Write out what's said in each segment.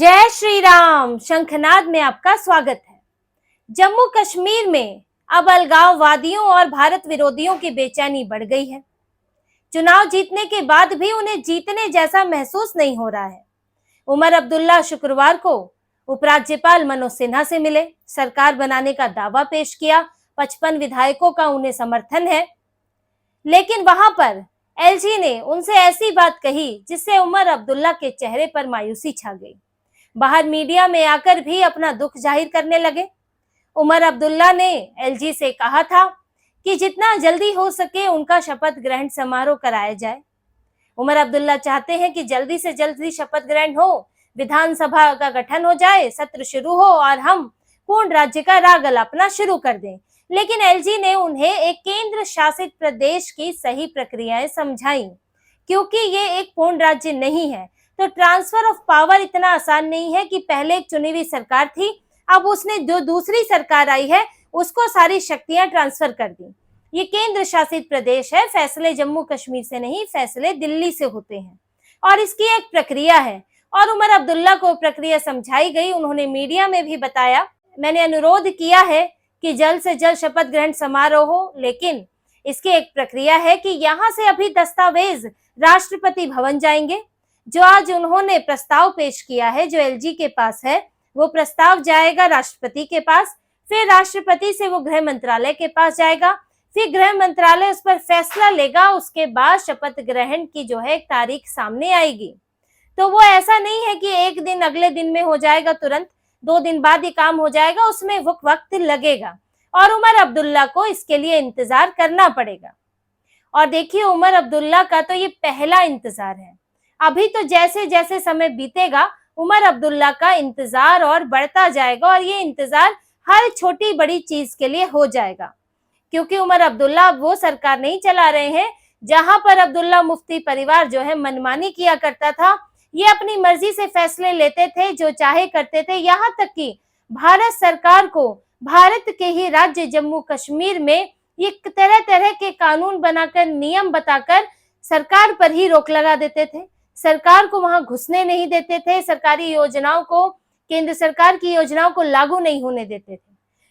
जय श्री राम। शंखनाद में आपका स्वागत है। जम्मू कश्मीर में अब अलगाववादियों और भारत विरोधियों की बेचैनी बढ़ गई है। चुनाव जीतने के बाद भी उन्हें जीतने जैसा महसूस नहीं हो रहा है। उमर अब्दुल्ला शुक्रवार को उपराज्यपाल मनोज सिन्हा से मिले, सरकार बनाने का दावा पेश किया। 55 विधायकों का उन्हें समर्थन है, लेकिन वहां पर एलजी ने उनसे ऐसी बात कही जिससे उमर अब्दुल्ला के चेहरे पर मायूसी छा गई। बाहर मीडिया में आकर भी अपना दुख जाहिर करने लगे। उमर अब्दुल्ला ने एलजी से कहा था कि जितना जल्दी हो सके उनका शपथ ग्रहण समारोह कराया जाए। उमर अब्दुल्ला चाहते हैं कि जल्दी से जल्दी शपथ ग्रहण हो, विधानसभा का गठन हो जाए, सत्र शुरू हो और हम पूर्ण राज्य का राग अलापना शुरू कर दें। लेकिन एलजी ने उन्हें एक केंद्र शासित प्रदेश की सही प्रक्रियाएं समझाई। क्योंकि ये एक पूर्ण राज्य नहीं है, तो ट्रांसफर ऑफ पावर इतना आसान नहीं है कि पहले एक चुनी हुई सरकार थी, अब उसने जो दूसरी सरकार आई है उसको सारी शक्तियां ट्रांसफर कर दी। ये केंद्र शासित प्रदेश है, फैसले जम्मू कश्मीर से नहीं, फैसले दिल्ली से होते हैं और इसकी एक प्रक्रिया है। और उमर अब्दुल्ला को प्रक्रिया समझाई गई। उन्होंने मीडिया में भी बताया, मैंने अनुरोध किया है कि जल्द से जल्द शपथ ग्रहण समारोह हो, लेकिन इसकी एक प्रक्रिया है कि यहाँ से अभी दस्तावेज राष्ट्रपति भवन जाएंगे। जो आज उन्होंने प्रस्ताव पेश किया है, जो एलजी के पास है, वो प्रस्ताव जाएगा राष्ट्रपति के पास, फिर राष्ट्रपति से वो गृह मंत्रालय के पास जाएगा, फिर गृह मंत्रालय उस पर फैसला लेगा। उसके बाद शपथ ग्रहण की जो है एक तारीख सामने आएगी। तो वो ऐसा नहीं है कि एक दिन अगले दिन में हो जाएगा, तुरंत 2 दिन बाद ये काम हो जाएगा, उसमें वक्त लगेगा और उमर अब्दुल्ला को इसके लिए इंतजार करना पड़ेगा। और देखिए, उमर अब्दुल्ला का तो ये पहला इंतजार है। अभी तो जैसे जैसे समय बीतेगा उमर अब्दुल्ला का इंतजार और बढ़ता जाएगा और ये इंतजार हर छोटी बड़ी चीज के लिए हो जाएगा। क्योंकि उमर अब्दुल्ला अब वो सरकार नहीं चला रहे हैं जहां पर अब्दुल्ला मुफ्ती परिवार जो है मनमानी किया करता था। ये अपनी मर्जी से फैसले लेते थे, जो चाहे करते थे। यहाँ तक कि भारत सरकार को भारत के ही राज्य जम्मू कश्मीर में ये तरह तरह के कानून बनाकर, नियम बताकर सरकार पर ही रोक लगा देते थे। सरकार को वहां घुसने नहीं देते थे, सरकारी योजनाओं को, केंद्र सरकार की योजनाओं को लागू नहीं होने देते थे।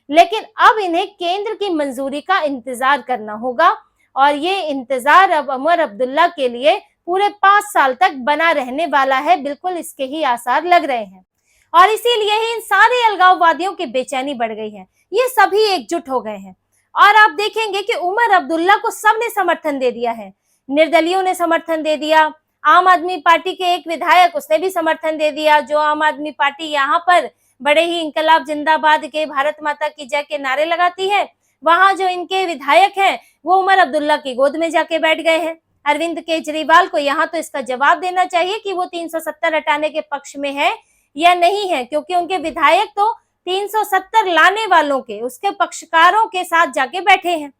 लेकिन अब इन्हें केंद्र की मंजूरी का इंतजार करना होगा और ये इंतजार अब उमर अब्दुल्ला के लिए पूरे 5 साल तक बना रहने वाला है। बिल्कुल इसके ही आसार लग रहे हैं और इसीलिए ही इन सारे अलगाववादियों की बेचैनी बढ़ गई है। ये सभी एकजुट हो गए हैं और आप देखेंगे कि उमर अब्दुल्ला को सबने समर्थन दे दिया है। निर्दलियों ने समर्थन दे दिया, आम आदमी पार्टी के एक विधायक, उसने भी समर्थन दे दिया। जो आम आदमी पार्टी यहाँ पर बड़े ही इंकलाब जिंदाबाद के, भारत माता की जय के नारे लगाती है, वहां जो इनके विधायक हैं वो उमर अब्दुल्ला की गोद में जाके बैठ गए हैं। अरविंद केजरीवाल को यहाँ तो इसका जवाब देना चाहिए कि वो 370 हटाने के पक्ष में है या नहीं है, क्योंकि उनके विधायक तो 370 लाने वालों के, उसके पक्षकारों के साथ जाके बैठे हैं।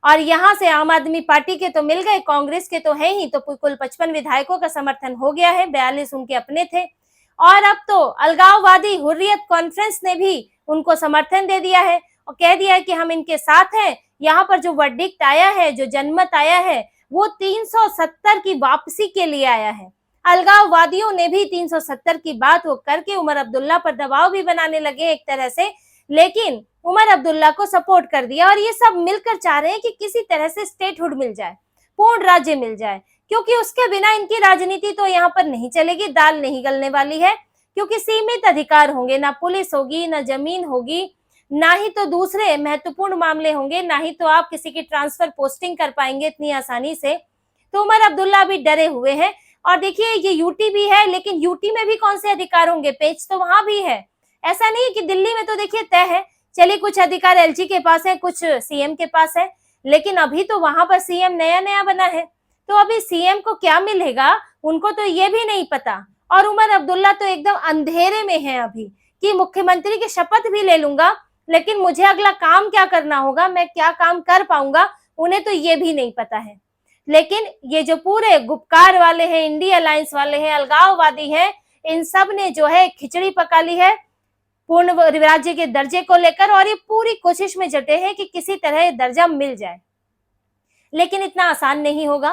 और यहाँ से आम आदमी पार्टी के तो मिल गए, कांग्रेस के तो है ही, तो कुल 55 विधायकों का समर्थन हो गया है, 42 उनके अपने थे। और अब तो अलगाववादी हुर्रियत कॉन्फ्रेंस ने भी उनको समर्थन दे दिया है और कह दिया है कि हम इनके साथ हैं। यहाँ पर जो वर्डिक्ट आया है, जो जनमत आया है, वो 370 की वापसी के लिए आया है। अलगाववादियों ने भी 370 की बात वो करके उमर अब्दुल्ला पर दबाव भी बनाने लगे एक तरह से, लेकिन उमर अब्दुल्ला को सपोर्ट कर दिया। और ये सब मिलकर चाह रहे हैं कि किसी तरह से स्टेटहुड मिल जाए, पूर्ण राज्य मिल जाए, क्योंकि उसके बिना इनकी राजनीति तो यहाँ पर नहीं चलेगी, दाल नहीं गलने वाली है। क्योंकि सीमित अधिकार होंगे, ना पुलिस होगी, ना जमीन होगी, ना ही तो दूसरे महत्वपूर्ण मामले होंगे, ना ही तो आप किसी की ट्रांसफर पोस्टिंग कर पाएंगे इतनी आसानी से। तो उमर अब्दुल्ला भी डरे हुए हैं। और देखिए, ये यूटी भी है, लेकिन यूटी में भी कौन से अधिकार होंगे, पेच तो वहां भी है। ऐसा नहीं है कि दिल्ली में तो देखिए तय है, चलिए कुछ अधिकार एलजी के पास है, कुछ सीएम के पास है, लेकिन अभी तो वहां पर सीएम नया नया बना है, तो अभी सीएम को क्या मिलेगा उनको तो ये भी नहीं पता। और उमर अब्दुल्ला तो एकदम अंधेरे में है अभी कि मुख्यमंत्री की शपथ भी ले लूंगा, लेकिन मुझे अगला काम क्या करना होगा, मैं क्या काम कर पाऊंगा, उन्हें तो ये भी नहीं पता है। लेकिन ये जो पूरे गुपकार वाले हैं, इंडिया अलायंस वाले हैं, अलगाववादी हैं, इन सब ने जो है खिचड़ी पका ली है पूर्ण राज्य के दर्जे को लेकर और ये पूरी कोशिश में जुटे हैं कि किसी तरह दर्जा मिल जाए। लेकिन इतना आसान नहीं होगा,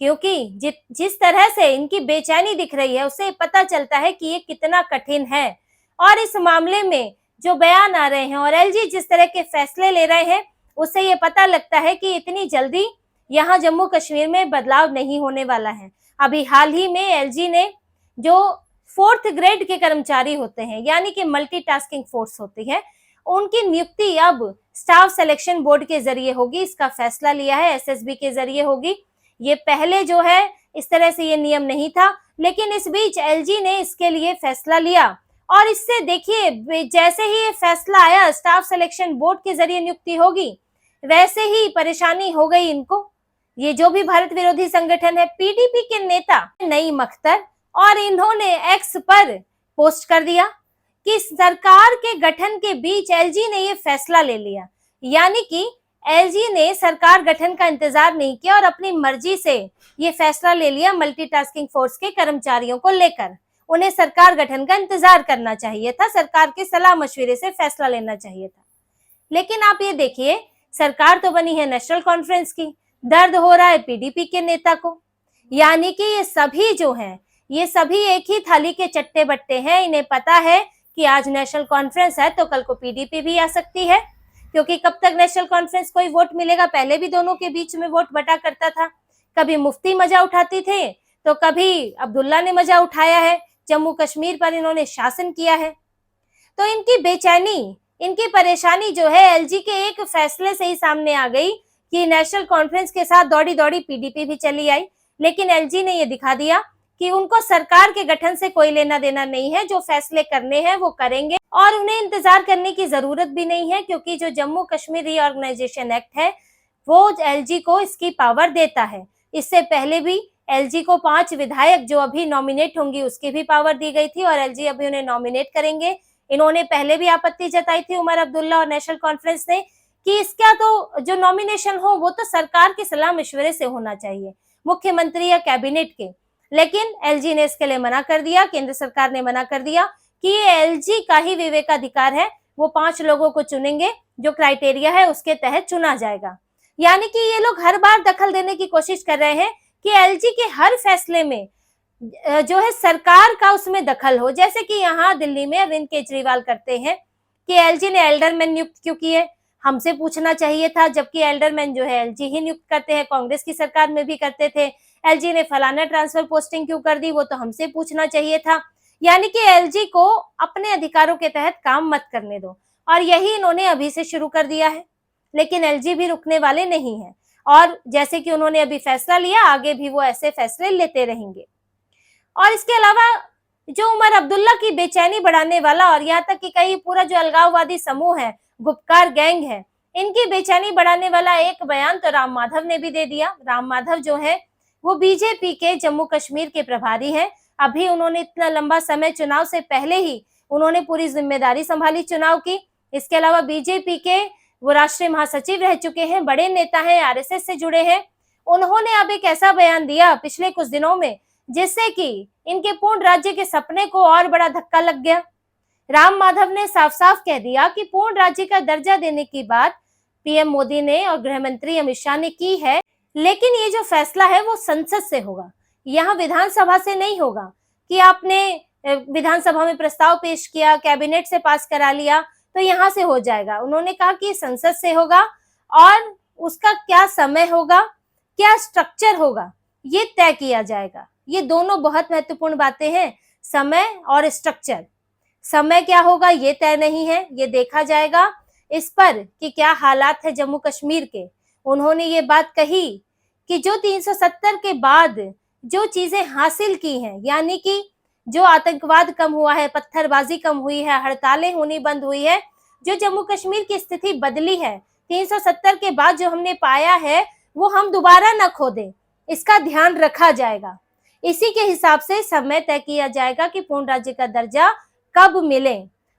क्योंकि जिस तरह से इनकी बेचैनी दिख रही है उससे पता चलता है कि ये कितना कठिन है। और इस मामले में जो बयान आ रहे हैं और एलजी जिस तरह के फैसले ले रहे हैं उससे ये पता लगता है कि इतनी जल्दी यहाँ जम्मू कश्मीर में बदलाव नहीं होने वाला है। अभी हाल ही में एलजी ने जो 4th ग्रेड के कर्मचारी होते हैं यानी कि मल्टीटास्किंग फोर्स होती है, उनकी नियुक्ति अब स्टाफ सिलेक्शन बोर्ड के जरिए होगी। इसका फैसला लिया है एसएसबी के जरिए होगी। ये पहले जो है इस तरह से ये नियम नहीं था, लेकिन इस बीच एलजी ने इसके लिए फैसला लिया और इससे देखिए जैसे ही ये फैसला आया स्टाफ सिलेक्शन बोर्ड के जरिए नियुक्ति होगी, वैसे ही परेशानी हो गई इनको। ये जो भी भारत विरोधी संगठन है पीडीपी के नेता नईम अख्तर, और इन्होंने एक्स पर पोस्ट कर दिया कि सरकार के गठन के बीच एलजी ने ये फैसला ले लिया। यानी कि एलजी ने सरकार गठन का इंतजार नहीं किया और अपनी मर्जी से ये फैसला ले लिया मल्टीटास्किंग फोर्स के कर्मचारियों को लेकर। उन्हें सरकार गठन का इंतजार करना चाहिए था, सरकार के सलाह मशविरे से फैसला लेना चाहिए था। लेकिन आप ये देखिए, सरकार तो बनी है नेशनल कॉन्फ्रेंस की, दर्द हो रहा है पीडीपी के नेता को। यानी कि ये सभी जो हैं, ये सभी एक ही थाली के चट्टे बट्टे हैं। इन्हें पता है कि आज नेशनल कॉन्फ्रेंस है तो कल को पीडीपी भी आ सकती है, क्योंकि कब तक नेशनल कॉन्फ्रेंस को ही वोट मिलेगा। पहले भी दोनों के बीच में वोट बटा करता था, कभी मुफ्ती मजा उठाती थे तो कभी अब्दुल्ला ने मजा उठाया है। जम्मू कश्मीर पर इन्होंने शासन किया है। तो इनकी बेचैनी, इनकी परेशानी जो है एलजी के एक फैसले से ही सामने आ गई कि नेशनल कॉन्फ्रेंस के साथ दौड़ी दौड़ी पीडीपी भी चली आई। लेकिन एलजी ने ये दिखा दिया कि उनको सरकार के गठन से कोई लेना देना नहीं है, जो फैसले करने हैं वो करेंगे और उन्हें इंतजार करने की जरूरत भी नहीं है, क्योंकि जो जम्मू कश्मीर रीऑर्गेनाइजेशन एक्ट है वो एलजी को इसकी पावर देता है। इससे पहले भी एलजी को 5 विधायक जो अभी नॉमिनेट होंगी उसकी भी पावर दी गई थी और एलजी अभी उन्हें नॉमिनेट करेंगे। इन्होंने पहले भी आपत्ति जताई थी उमर अब्दुल्ला और नेशनल कॉन्फ्रेंस ने कि इसका तो जो नॉमिनेशन हो वो तो सरकार की सलाह मशवरे से होना चाहिए, मुख्यमंत्री या कैबिनेट के। लेकिन एलजी ने इसके लिए मना कर दिया, केंद्र सरकार ने मना कर दिया कि ये एलजी का ही विवेकाधिकार है, वो 5 लोगों को चुनेंगे, जो क्राइटेरिया है उसके तहत चुना जाएगा। यानी कि ये लोग हर बार दखल देने की कोशिश कर रहे हैं कि एलजी के हर फैसले में जो है सरकार का उसमें दखल हो। जैसे कि यहाँ दिल्ली में अरविंद केजरीवाल करते हैं कि एलजी ने एल्डरमैन नियुक्त क्यों किए, हमसे पूछना चाहिए था, जबकि एल्डरमैन जो है एलजी ही नियुक्त करते हैं, कांग्रेस की सरकार में भी करते थे। एलजी ने फलाना ट्रांसफर पोस्टिंग क्यों कर दी, वो तो हमसे पूछना चाहिए था। यानी कि एलजी को अपने अधिकारों के तहत काम मत करने दो, और यही इन्होंने अभी से शुरू कर दिया है। लेकिन एलजी भी रुकने वाले नहीं है, और जैसे कि उन्होंने अभी फैसला लिया, आगे भी वो ऐसे फैसले लेते रहेंगे। और इसके अलावा जो उमर अब्दुल्ला की बेचैनी बढ़ाने वाला और यहाँ तक कि कई पूरा जो अलगाववादी समूह है, गुपकार गैंग है, इनकी बेचैनी बढ़ाने वाला एक बयान तो राम माधव ने भी दे दिया। राम माधव जो है वो बीजेपी के जम्मू कश्मीर के प्रभारी हैं। अभी उन्होंने इतना लंबा समय, चुनाव से पहले ही उन्होंने पूरी जिम्मेदारी संभाली चुनाव की। इसके अलावा बीजेपी के वो राष्ट्रीय महासचिव रह चुके हैं, बड़े नेता हैं, आरएसएस से जुड़े हैं। उन्होंने अब एक ऐसा बयान दिया पिछले कुछ दिनों में जिससे कि इनके पूर्ण राज्य के सपने को और बड़ा धक्का लग गया। राम माधव ने साफ साफ कह दिया कि पूर्ण राज्य का दर्जा देने की बात पीएम मोदी ने और गृह मंत्री अमित शाह ने की है, लेकिन ये जो फैसला है वो संसद से होगा, यहाँ विधानसभा से नहीं होगा कि आपने विधानसभा में प्रस्ताव पेश किया, कैबिनेट से पास करा लिया तो यहाँ से हो जाएगा। उन्होंने कहा कि संसद से होगा और उसका क्या समय होगा, क्या स्ट्रक्चर होगा, ये तय किया जाएगा। ये दोनों बहुत महत्वपूर्ण बातें हैं, समय और स्ट्रक्चर। समय क्या होगा ये तय नहीं है, ये देखा जाएगा इस पर कि क्या हालात है जम्मू कश्मीर के। उन्होंने ये बात कही कि जो 370 के बाद जो चीजें हासिल की हैं, यानी कि जो आतंकवाद कम हुआ है, पत्थरबाजी कम हुई है, हड़तालें होनी बंद हुई है, जो जम्मू कश्मीर की स्थिति बदली है 370 के बाद जो हमने पाया है वो हम दोबारा न खो दें, इसका ध्यान रखा जाएगा। इसी के हिसाब से समय तय किया जाएगा कि पूर्ण राज्य का दर्जा कब मिले।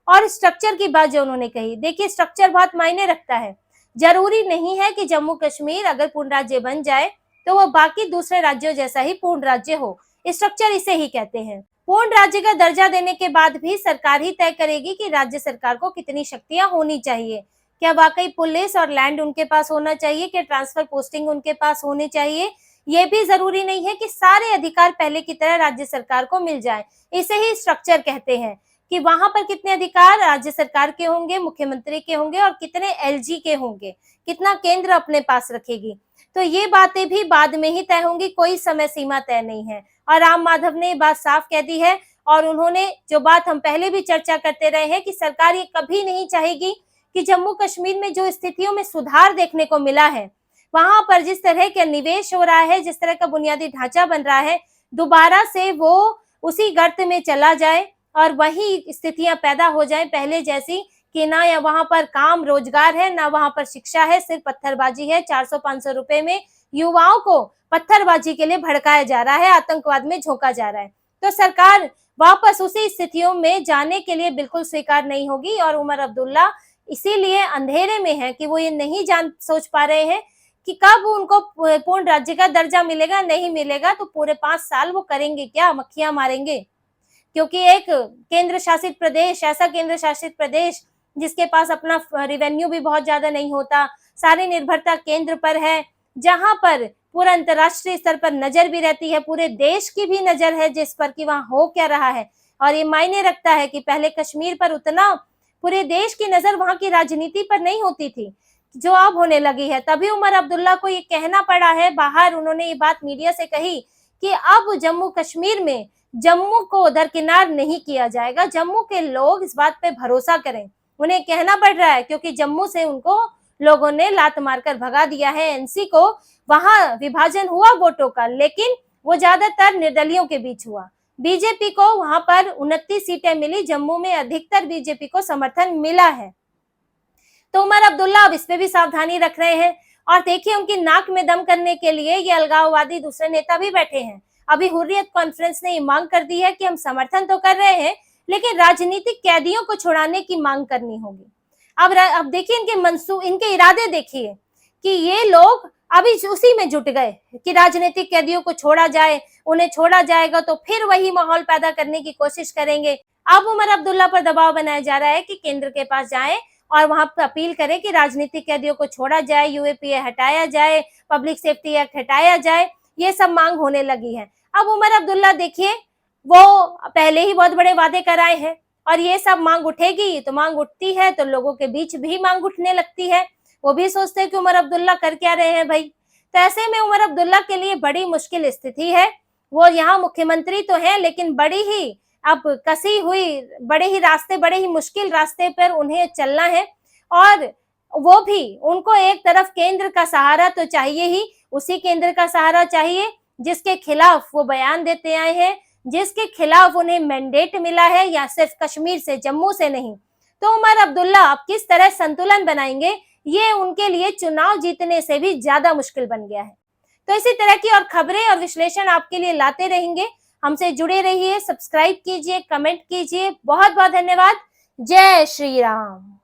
और स्ट्रक्चर की बात जो उन्होंने कही, देखिए स्ट्रक्चर बहुत मायने रखता है। जरूरी नहीं है कि जम्मू कश्मीर अगर पूर्ण राज्य बन जाए तो वो बाकी दूसरे राज्यों जैसा ही पूर्ण राज्य हो, स्ट्रक्चर इसे ही कहते हैं। पूर्ण राज्य का दर्जा देने के बाद भी सरकार ही तय करेगी कि राज्य सरकार को कितनी शक्तियां होनी चाहिए, क्या वाकई पुलिस और लैंड उनके पास होना चाहिए, क्या ट्रांसफर पोस्टिंग उनके पास होनी चाहिए, ये भी जरूरी नहीं है कि सारे अधिकार पहले की तरह राज्य सरकार को मिल जाए। इसे ही स्ट्रक्चर कहते हैं कि वहां पर कितने अधिकार राज्य सरकार के होंगे, मुख्यमंत्री के होंगे और कितने एलजी के होंगे, कितना केंद्र अपने पास रखेगी। तो ये बातें भी बाद में ही तय होंगी, कोई समय सीमा तय नहीं है। और राम माधव ने बात साफ कह दी है और उन्होंने जो बात हम पहले भी चर्चा करते रहे हैं कि सरकार ये कभी नहीं चाहेगी कि जम्मू कश्मीर में जो स्थितियों में सुधार देखने को मिला है, वहां पर जिस तरह का निवेश हो रहा है, जिस तरह का बुनियादी ढांचा बन रहा है, दोबारा से वो उसी गर्त में चला जाए और वही स्थितियां पैदा हो जाएं पहले जैसी कि ना या वहां पर काम रोजगार है, ना वहां पर शिक्षा है, सिर्फ पत्थरबाजी है। 400-500 रुपए में युवाओं को पत्थरबाजी के लिए भड़काया जा रहा है, आतंकवाद में झोंका जा रहा है। तो सरकार वापस उसी स्थितियों में जाने के लिए बिल्कुल स्वीकार नहीं होगी। और उमर अब्दुल्ला इसीलिए अंधेरे में है कि वो ये नहीं सोच पा रहे हैं कि कब उनको पूर्ण राज्य का दर्जा मिलेगा, नहीं मिलेगा तो पूरे 5 साल वो करेंगे क्या, मक्खियां मारेंगे। क्योंकि एक केंद्र शासित प्रदेश, ऐसा केंद्र शासित प्रदेश जिसके पास अपना रेवेन्यू भी बहुत ज्यादा नहीं होता, सारी निर्भरता केंद्र पर है, जहां पर पूरा अंतर्राष्ट्रीय स्तर पर नजर भी रहती है, पूरे देश की भी नजर है जिस पर कि वहां हो क्या रहा है। और ये मायने रखता है कि पहले कश्मीर पर उतना पूरे देश की नजर वहां की राजनीति पर नहीं होती थी जो अब होने लगी है। तभी उमर अब्दुल्ला को ये कहना पड़ा है बाहर, उन्होंने ये बात मीडिया से कही कि अब जम्मू कश्मीर में जम्मू को दरकिनार नहीं किया जाएगा। जम्मू के लोग इस बात पे भरोसा करें, उन्हें कहना पड़ रहा है क्योंकि जम्मू से उनको लोगों ने लात मारकर भगा दिया है। एनसी को वहां विभाजन हुआ वोटों का, लेकिन वो ज्यादातर निर्दलियों के बीच हुआ। बीजेपी को वहां पर 29 सीटें मिली, जम्मू में अधिकतर बीजेपी को समर्थन मिला है। तो उमर अब्दुल्ला अब इस पे भी सावधानी रख रहे हैं। और देखिए उनकी नाक में दम करने के लिए ये अलगाववादी दूसरे नेता भी बैठे हैं। अभी हुर्रियत कॉन्फ्रेंस ने ये मांग कर दी है कि हम समर्थन तो कर रहे हैं, लेकिन राजनीतिक कैदियों को छुड़ाने की मांग करनी होगी। अब देखिए इनके इरादे देखिए कि ये लोग अभी उसी में जुट गए कि राजनीतिक कैदियों को छोड़ा जाए, उन्हें छोड़ा जाएगा तो फिर वही माहौल पैदा करने की कोशिश करेंगे। अब उमर अब्दुल्ला पर दबाव बनाया जा रहा है कि केंद्र के पास जाएं और वहां पर अपील करें कि राजनीतिक कैदियों को छोड़ा जाए, यूएपीए हटाया जाए, पब्लिक सेफ्टी एक्ट हटाया जाए, ये सब मांग होने लगी है। अब उमर अब्दुल्ला देखिए वो पहले ही बहुत बड़े वादे कराए हैं और ये सब मांग उठेगी तो मांग उठती है तो लोगों के बीच भी मांग उठने लगती है। वो भी सोचते हैं कि उमर अब्दुल्ला कर क्या रहे हैं भाई। तो ऐसे में उमर अब्दुल्ला के लिए बड़ी मुश्किल स्थिति है। वो यहाँ मुख्यमंत्री तो हैं, लेकिन बड़ी ही अब कसी हुई, बड़े ही मुश्किल रास्ते पर उन्हें चलना है। और वो भी उनको एक तरफ केंद्र का सहारा तो चाहिए ही, उसी केंद्र का सहारा चाहिए जिसके खिलाफ वो बयान देते आए हैं, जिसके खिलाफ उन्हें मैंडेट मिला है, या सिर्फ कश्मीर से, जम्मू से नहीं। तो उमर अब्दुल्ला अब किस तरह संतुलन बनाएंगे, ये उनके लिए चुनाव जीतने से भी ज्यादा मुश्किल बन गया है। तो इसी तरह की और खबरें और विश्लेषण आपके लिए लाते रहेंगे। हमसे जुड़े रहिए, सब्सक्राइब कीजिए, कमेंट कीजिए। बहुत बहुत धन्यवाद। जय श्री राम।